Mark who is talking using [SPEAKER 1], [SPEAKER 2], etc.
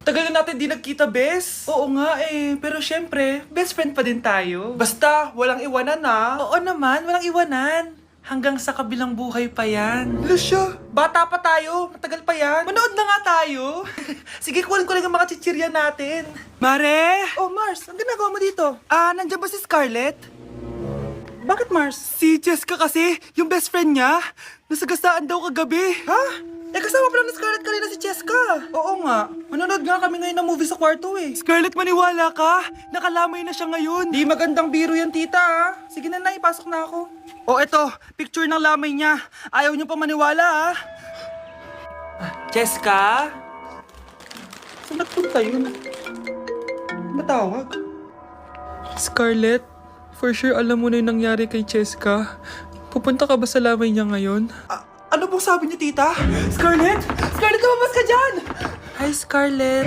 [SPEAKER 1] Tagal na natin di nagkita, bes. Oo nga eh, pero syempre, best friend pa din tayo. Basta, walang iwanan na. Oo naman, walang iwanan. Hanggang sa kabilang buhay pa yan. Lucia, bata pa tayo. Matagal pa yan. Manood na nga tayo. Sige, kunin ko lang ang mga chichirya natin. Mare! Oh, Mars, ang ginagawa mo dito? Nandiyan ba si Scarlett? Bakit, Mars? Si Jessica kasi, yung best friend niya, nasagasaan daw kagabi. Ha? Eh, kasama pala ni Scarlett kanina si Jessica. Oo nga. Manonood nga kami ngayon ng movie sa kwarto eh. Scarlett, maniwala ka. Nakalamay na siya ngayon. Di magandang biro yan, tita ha. Sige na, ipasok na ako. Oh, eto. Picture ng lamay niya. Ayaw niyo pa maniwala ha. Jessica? Saan nagpunta yun? Matawag? Scarlett, for sure alam mo na yung nangyari kay Jessica. Pupunta ka ba sa lamay niya ngayon? Ano pong sabi niyo, tita? Scarlett? Scarlett, lumabas ka dyan! Hi, Scarlett.